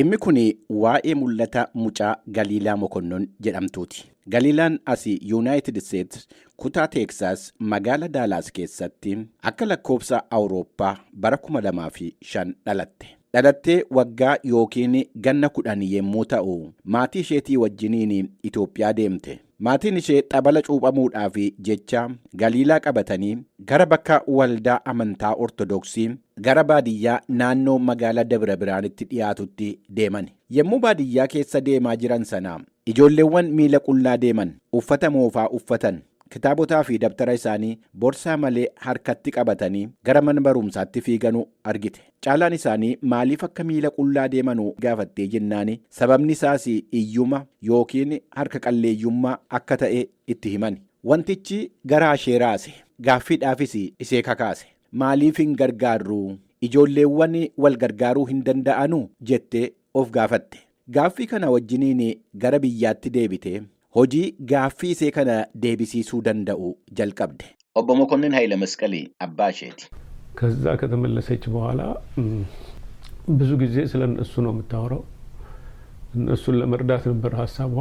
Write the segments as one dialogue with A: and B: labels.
A: Dhimmi kun waa'ee mul'ata mucaa Galiilaa Mokonnon jedhamtuuti. Galiilaan asii Yuunaayitid Isteets kutaa Teeksaas magaala Daalaas keessatti akka lakkoofsa Awurooppaa bara 2005 dhalatte. Dhalattee waggaa yookiin ganna 10 yommuu ta'u, maatii isheetii wajjiniin Itoophiyaa deemte. Maatiin ishee xabala cuuphamuudhaaf jecha Galiilaa qabatanii gara bakka waldaa amantaa Ortodoksii gara baadiyyaa naannoo magaala Dabra Biraanitti dhiyaatutti deeman. Yommuu baadiyyaa keessa deemaa jiran sana ijoolleewwan miila qullaa deeman, uffata moofaa uffatan, kitaabotaa fi dabtara isaanii borsaa malee harkatti qabatanii gara mana barumsaatti fiiganuu argite. Caalaan isaanii maaliif akka miila qullaa deemanuu gaafattee jennaan sababni isaas iyyuma yookiin harka qalleeyyummaa akka ta'e itti himan. Wantichi garaa ishee raase, gaaffiidhaafis ishee kakaase. Maaliif hin gargaarru? Ijoolleewwan wal gargaaruu hin danda'anuu jettee of gaafatte. Gaaffii kana wajjiniin gara biyyaatti deebite. Hojii gaaffii ishee kana deebisiisuu danda'u jalqabde. Obbo Mokonnin Hayile Masqalii abbaa isheeti.
B: ከዛ ከተመለሰች በኋላ ብዙ ጊዜ ስለ እነሱ ነው የምታወራው። እነሱን ለመርዳት ነበር ሐሳቧ።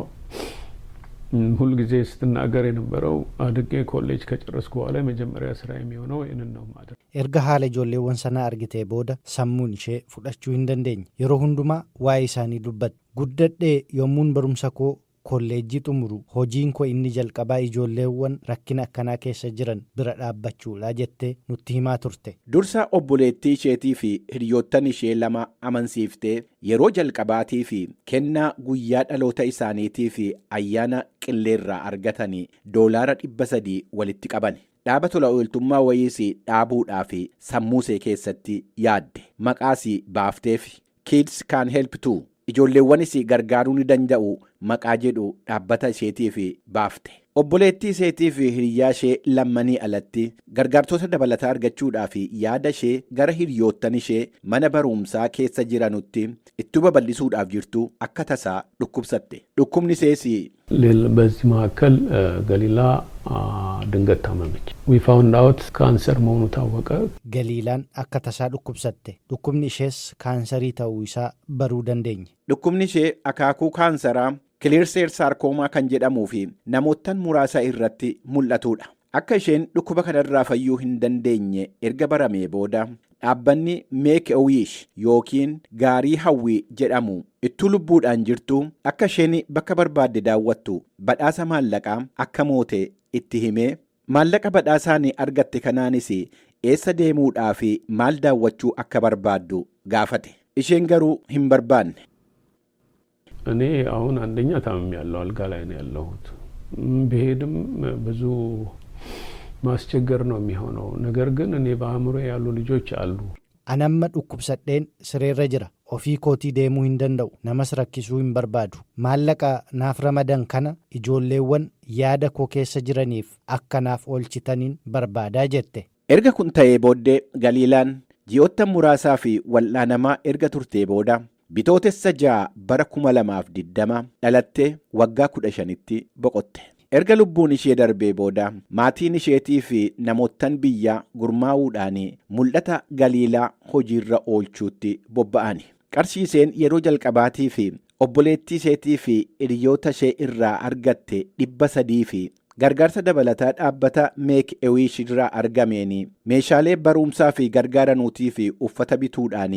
B: ሁሉ ጊዜ ስትናገር የነበረው አድጌ ኮሌጅ ከጨረስኩ በኋላ የመጀመሪያ ስራ የሚሆነው ይሄንን ነው ማለት ነው።
C: ኤርጋ ሀለ ጆሌወን ሰና አርጊቴ ቦደ ሰሙን ኢሼ ፉዳችሁ እንደንደኝ የሮ ሁንዱማ ዋይ ኢሳኒ ዱበት ጉደዴ yomuun barumsa koo kolleejjii xumuru hojiin koo inni jalqabaa ijoolleewwan rakkina akkanaa keessa jiran bira dhaabbachuudha jettee nutti himaa turte.
A: Dursa obboleettii isheetii fi hiriyoottan ishee lama amansiiftee yeroo jalqabaatii fi kennaa guyyaa dhaloota isaaniitii fi ayyaana qilleerraa argatanii $300 walitti qaban. Dhaaba tola ooltummaa wayiis dhaabuudhaaf sammuu ishee keessatti yaadde. Maqaas baafteef Kids Can Help Too. Ijoolleewwanis gargaaruu ni danda'u maqaa jedhu dhaabbata isheetiif baafte. Obboleettii isheetii fi hiriyaa ishee lammanii alatti gargaartota dabalataa argachuudhaaf yaada ishee gara hiriyoottan ishee mana barumsaa keessa jiranutti itti babal'isuudhaaf jirtu akka tasaa dhukkubsatte. Dhukkubni ishees
B: በዚህ መካከል ገሊላ ድንገት ታመመች. we found out ካንሰር መሆኑ ታወቀ.
C: ገሊላን akka tasaa dhukkubsatte. Dhukkubni ishees kaansarii ta'uu isaa baruu dandeenye.
A: Dhukkubni ishee akaakuu kaansaraa Clear cell sarcoma kan jedhamuu fi namoottan muraasa irratti mul'atudha. Akka isheen dhukkuba kanarraa fayyuu hin dandeenye erga baramee booda dhaabbanni Make a Wish yookiin gaarii hawwii jedhamu itti lubbuudhaan jirtu akka isheen bakka barbaadde daawwattu badhaasa maallaqaa akka moote itti himee maallaqa badhaasaan argatte kanaanis eessa deemuudhaa fi maal daawwachuu akka barbaaddu gaafate. Isheen garuu hin barbaanne.
B: እኔ አሁን አንደኛ ታምም ያለው አልጋ ላይ ነው ያለሁት። በሄድም ብዙ ማስቸገር ነው የሚሆነው። ነገር ግን እኔ በአእምሮ ያሉ ልጆች አሉ።
C: አናመ ዱኩብሰደን ስሬረ ጅራ ኦፊ ኮቲ ደሙ እንደንደው ነመስ ረኪሱ ይንበርባዱ ማለቃ ናፍ ረመዳን ከነ ኢጆሌወን ያደ ኮኬሰ ጅረኒፍ አከናፍ ኦልቺተኒን በርባዳ ጀቴ
A: ኤርገ ኩንታዬ ቦዴ ገሊላን ጂኦተን ሙራሳ ፊ ወላነማ ኤርገ ቱርቴ ቦዳ Bitootessa 6 bara 2020 dhalattee waggaa 15tti boqotte. Erga lubbuun ishee darbee booda maatiin isheetii fi namoottan biyyaa gurmaa'uudhaan mul'ata Galiilaa hojiirra oolchuutti bobba'ani. Qarshii isheen yeroo jalqabaatii fi obboleettii isheetii fi hiriyoota ishee irraa argatte 300 fi gargaarsa dabalataa dhaabbata Make a Wish irraa argameen meeshaalee barumsaa fi gargaaranuutii fi uffata bituudhaan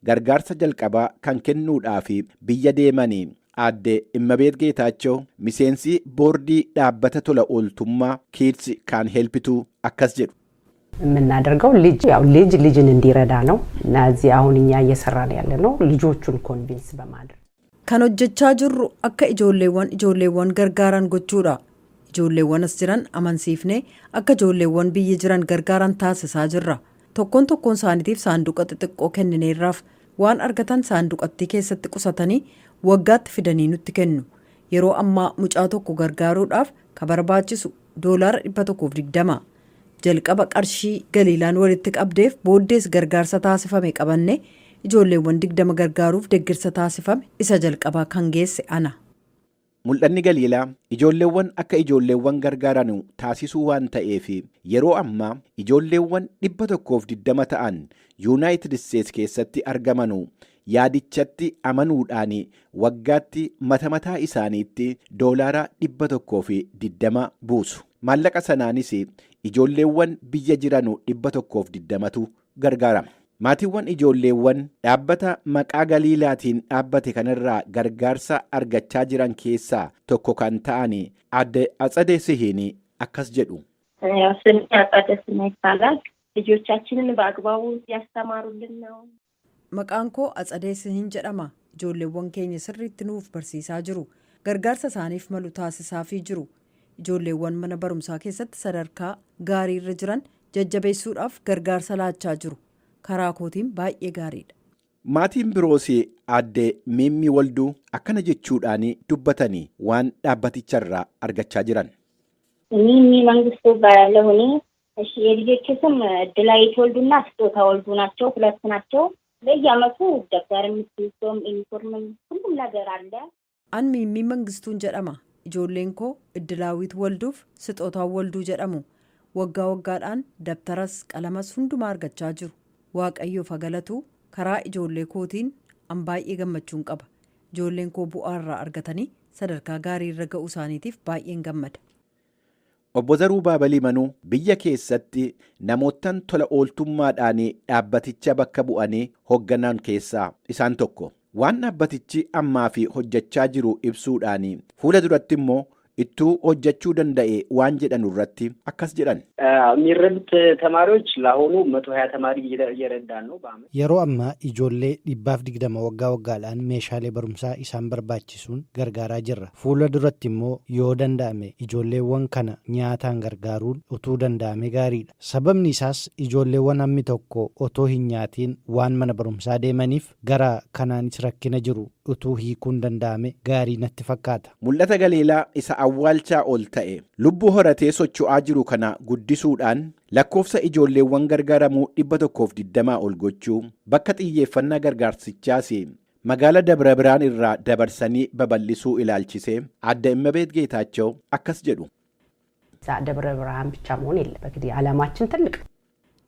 A: gargaarsa jalqabaa kan kennuudhaaf biyya deemanii aadde Immabeet Geetaachoo miseensi boordii dhaabbata tola ooltummaa Kids Can Help Too akkas jedhu.
D: የምናደርገው ልጅ ልጅን እንዲረዳ ነው እና እዚህ አሁን እኛ እየሰራን ያለ ነው ልጆቹን ኮንቪንስ በማድረግ
E: kan hojjechaa jirru akka ijoolleewwan gargaaran gochuudha. Ijoolleewwanas jiran amansiifnee akka ijoolleewwan biyya jiran gargaaran taasisaa jirra. Tokkoon isaaniitiif saanduqa xixiqqoo kennineerraaf waan argatan saanduqattii keessatti qusatanii waggaatti fidanii nutti kennu. Yeroo ammaa mucaa tokko gargaaruudhaaf ka barbaachisu $120. Jalqaba qarshii Galiilaan walitti qabdeef booddees gargaarsa taasifame qabanne ijoolleewwan 20 gargaaruuf deeggarsa taasifame isa jalqabaa kan geesse ana.
A: Mul'anni Galiilaa ijoolleewwan akka ijoolleewwan gargaaran taasisuu waan ta'eef yeroo ammaa ijoolleewwan 120 ta'an Yuunaayitid Isteets keessatti argaman yaadichatti amanuudhaan waggaatti mataa isaaniitti doolaara 120 buusu. Maallaqa sanaanis ijoolleewwan biyya jiran 120tu gargaarama. Maatiiwwan ijoolleewwan dhaabbata maqaa Galiilaatiin dhaabbate kanarraa gargaarsa argachaa jiran keessaa tokko kan ta'an Aadde Atsadee Sihiin akkas jedhu.
F: ስሜ አጸደ ስሜ ይባላል። ልጆቻችንን በአግባቡ ያስተማሩልን ነው።
E: Maqaan koo Atsadee Sihiin jedhama. Ijoolleewwan keenya sirriitti nuuf barsiisaa jiru. Gargaarsa isaaniif malu taasisaafii jiru. Ijoolleewwan mana barumsaa keessatti sadarkaa gaariirra jiran jajjabeessuudhaaf gargaarsa laachaa jiru. Karaa kootiin baay'ee gaariidha.
A: Maatiin biroos Aadde Mimmii Walduu akkana jechuudhaan dubbatanii waan dhaabbaticharraa argachaa jiran.
F: ሚሚ መንግስቱ ባያለው እኔ እሺ የልጆች ስም ድላይት ወልዱና ስጦታ ወልዱ ናቸው። ሁለት ናቸው። በየዓመቱ ደብተርም ሲሶም ዩኒፎርምም ሁሉም ነገር አለ።
E: An Mimmii Mangistuun jedhama. Ijoolleen koo Iddilaawit Walduuf Sixootaa Walduu jedhamu. Waggaa waggaadhaan dabtaras qalamas hundumaa argachaa jiru. Waaqayyoof haa galatu. Karaa ijoollee kootiin an baay'ee gammachuun qaba. Ijoolleen koo bu'aa irraa argatanii sadarkaa gaarii irra ga'uu isaaniitiif baay'een gammada.
A: Obbo Zaruu Baabalii Manuu biyya keessatti namootaan tola ooltummaadhaan dhaabbaticha bakka bu'anii hoogganan keessaa isaan tokko. Waan dhaabbatichi ammaa fi hojjechaa jiru ibsuudhaan fuula duratti immoo ittuu hojjechuu danda'e waan jedhan irratti akkas jedhan.
G: የሚረዱት ተማሪዎች ለአሁኑ 120 ተማሪ እየረዳን ነው በአመት
C: yeroo ammaa ijoollee 120 waggaa waggaadhaan meeshaalee barumsaa isaan barbaachisuun gargaaraa jirra. Fuula duratti immoo yoo danda'ame ijoolleewwan kana nyaataan gargaaruun utuu danda'ame gaariidha. Sababni isaas ijoolleewwan hammi tokko otoo hin nyaatiin waan mana barumsaa deemaniif gara kanaanis rakkina jiru utuu hiikuun danda'ame gaarii natti fakkaata.
A: Mul'ata Galiilaa isa awwaalchaa ol ta'e lubbuu horatee socho'aa jiru kana guddisuudhaan lakkoofsa ijoolleewwan gargaaramuu 120 ol gochuu bakka xiyyeeffannaa gargaarsichaas magaala Dabra Biraan irraa dabarsanii babal'isuu ilaalchisee Aadde Immebeet Geetaachoo akkas jedhu.
D: ደብረ ብርሃን ብቻ መሆን የለበት እንግዲህ ዓላማችን ትልቅ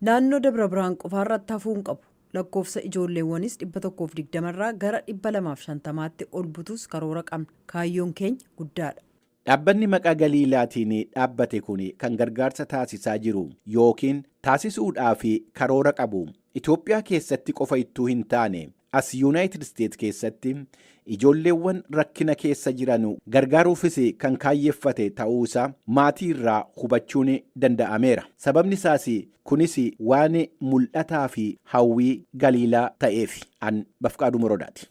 E: Naannoo Dabra Biraan qofaarratti hafuu hin qabu. Lakkoofsa ijoolleewwanis 120 irraa gara 250tti ol butus karoora qabna. Kaayyoon keenya guddaadha.
A: Dhaabbanni maqaa Galiilaatiin dhaabbate kun kan gargaarsa taasisaa jiru yookiin taasisuudhaaf karoora qabu Itoophiyaa keessatti qofa ittuu hin taane as Yuunaayitid Isteets keessatti ijoolleewwan rakkina keessa jiran gargaaruufis kan kaayyeeffate ta'uusaa maatii irraa hubachuun danda'ameera. Sababni isaas kunis waan mul'ataa fi hawwii Galiilaa ta'eef. An Bafqaaduu Morodaati.